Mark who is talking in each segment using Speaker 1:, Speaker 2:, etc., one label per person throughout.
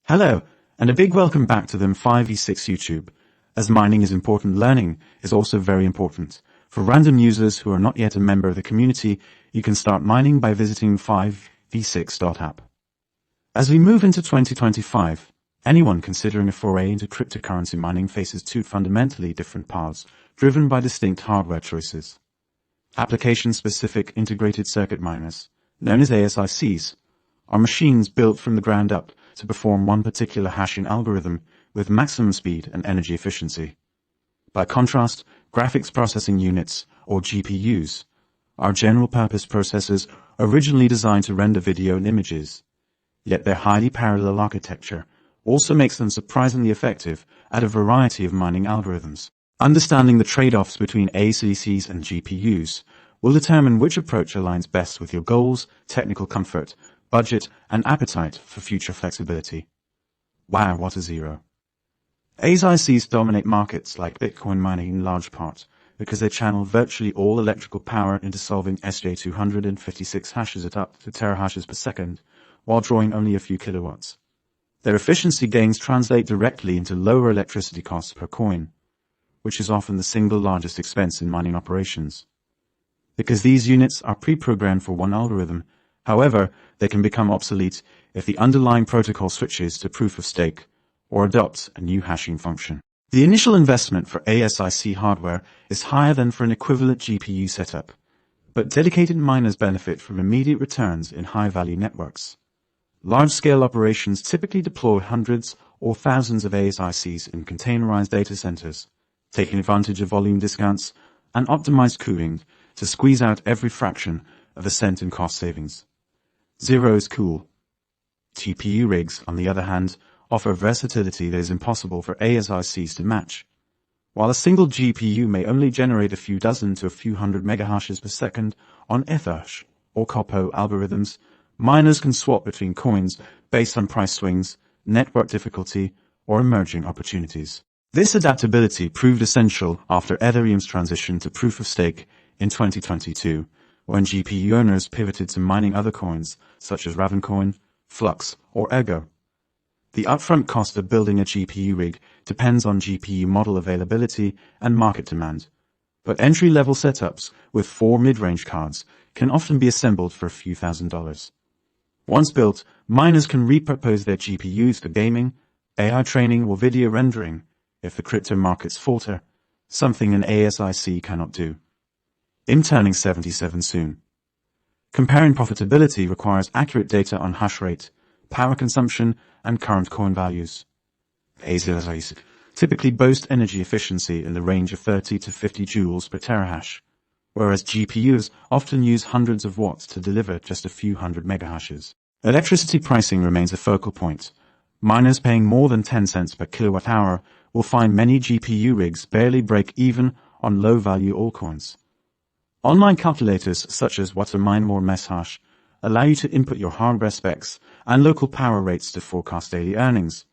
Speaker 1: Hello, and a big welcome back to the M5v6 YouTube. As mining is important, learning is also very important. For random users who are not yet a member of the community, you can start mining by visiting 5v6.app. As we move into 2025, anyone considering a foray into cryptocurrency mining faces two fundamentally different paths, driven by distinct hardware choices. Application-specific integrated circuit miners, known as ASICs, are machines built from the ground up to perform one particular hashing algorithm with maximum speed and energy efficiency. By contrast, graphics processing units, or GPUs, are general-purpose processors originally designed to render video and images. Yet their highly parallel architecture also makes them surprisingly effective at a variety of mining algorithms. Understanding the trade-offs between ASICs and GPUs will determine which approach aligns best with your goals, technical comfort, budget, and appetite for future flexibility. Wow, what a zero. ASICs dominate markets like Bitcoin mining in large part because they channel virtually all electrical power into solving SJ256 hashes at up to terahashes per second, while drawing only a few kilowatts. Their efficiency gains translate directly into lower electricity costs per coin, which is often the single largest expense in mining operations. Because these units are pre-programmed for one algorithm, however, they can become obsolete if the underlying protocol switches to proof-of-stake or adopts a new hashing function. The initial investment for ASIC hardware is higher than for an equivalent GPU setup, but dedicated miners benefit from immediate returns in high-value networks. Large-scale operations typically deploy hundreds or thousands of ASICs in containerized data centers, taking advantage of volume discounts and optimized cooling to squeeze out every fraction of a cent in cost savings. Zero is cool. GPU rigs, on the other hand, offer versatility that is impossible for ASICs to match. While a single GPU may only generate a few dozen to a few hundred megahashes per second on Ethash or KawPow algorithms, miners can swap between coins based on price swings, network difficulty, or emerging opportunities. This adaptability proved essential after Ethereum's transition to proof-of-stake in 2022, when GPU owners pivoted to mining other coins such as Ravencoin, Flux, or Ego. The upfront cost of building a GPU rig depends on GPU model availability and market demand, but entry-level setups with 4 mid-range cards can often be assembled for a few $1,000s. Once built, miners can repurpose their GPUs for gaming, AI training, or video rendering if the crypto markets falter, something an ASIC cannot do. I'm turning 77 soon. Comparing profitability requires accurate data on hash rate, power consumption, and current coin values. ASICs typically boast energy efficiency in the range of 30 to 50 joules per terahash, whereas GPUs often use hundreds of watts to deliver just a few hundred megahashes. Electricity pricing remains a focal point. Miners paying more than 10 cents per kilowatt hour will find many GPU rigs barely break even on low-value altcoins. Online calculators such as WhatToMine or Ethash allow you to input your hardware specs and local power rates to forecast daily earnings.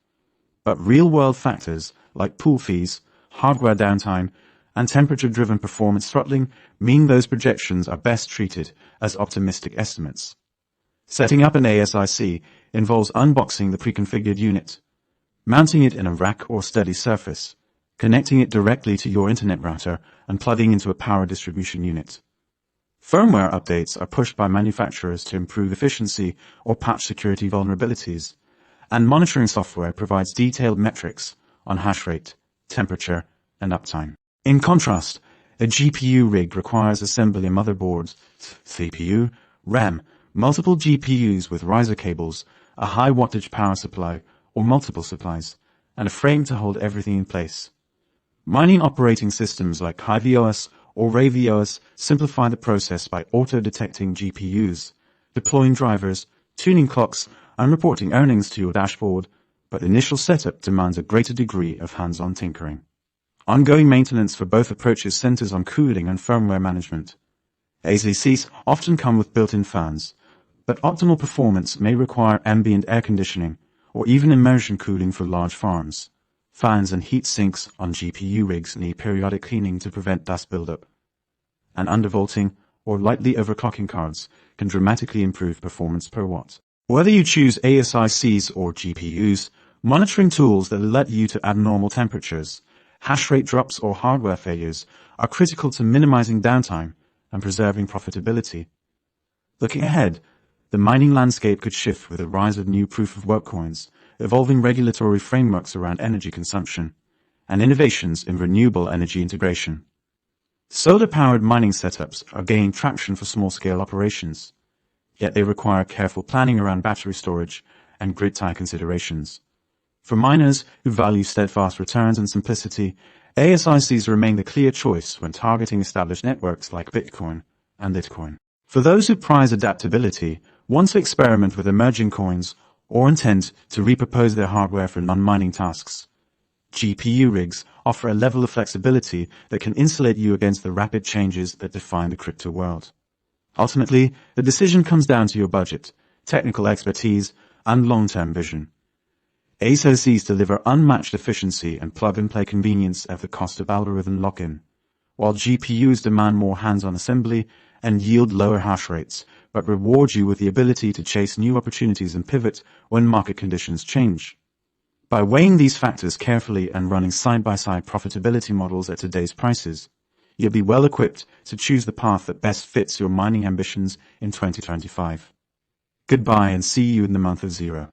Speaker 1: But real-world factors like pool fees, hardware downtime, and temperature-driven performance throttling mean those projections are best treated as optimistic estimates. Setting up an ASIC involves unboxing the pre-configured unit, mounting it in a rack or steady surface, connecting it directly to your internet router, and plugging into a power distribution unit. Firmware updates are pushed by manufacturers to improve efficiency or patch security vulnerabilities, and monitoring software provides detailed metrics on hash rate, temperature, and uptime. In contrast, a GPU rig requires assembly a motherboard, CPU, RAM, multiple GPUs with riser cables, a high wattage power supply or multiple supplies, and a frame to hold everything in place. Mining operating systems like HiveOS or RayVOS simplify the process by auto-detecting GPUs, deploying drivers, tuning clocks, and reporting earnings to your dashboard, but initial setup demands a greater degree of hands-on tinkering. Ongoing maintenance for both approaches centers on cooling and firmware management. ASICs often come with built-in fans, but optimal performance may require ambient air conditioning or even immersion cooling for large farms. Fans and heat sinks on GPU rigs need periodic cleaning to prevent dust buildup. And undervolting or lightly overclocking cards can dramatically improve performance per watt. Whether you choose ASICs or GPUs, Monitoring tools that alert you to abnormal temperatures, hash rate drops or hardware failures are critical to minimizing downtime and preserving profitability. Looking ahead, the mining landscape could shift with the rise of new proof-of-work coins, evolving regulatory frameworks around energy consumption, and innovations in renewable energy integration. Solar-powered mining setups are gaining traction for small-scale operations, yet they require careful planning around battery storage and grid tie considerations. For miners who value steadfast returns and simplicity, ASICs remain the clear choice when targeting established networks like Bitcoin and Litecoin. For those who prize adaptability, want to experiment with emerging coins, or intend to repurpose their hardware for non-mining tasks, GPU rigs offer a level of flexibility that can insulate you against the rapid changes that define the crypto world. Ultimately, the decision comes down to your budget, technical expertise, and long-term vision. ASICs deliver unmatched efficiency and plug-and-play convenience at the cost of algorithm lock-in, while GPUs demand more hands-on assembly and yield lower hash rates, but reward you with the ability to chase new opportunities and pivot when market conditions change. By weighing these factors carefully and running side-by-side profitability models at today's prices, you'll be well equipped to choose the path that best fits your mining ambitions in 2025. Goodbye and see you in the month of zero.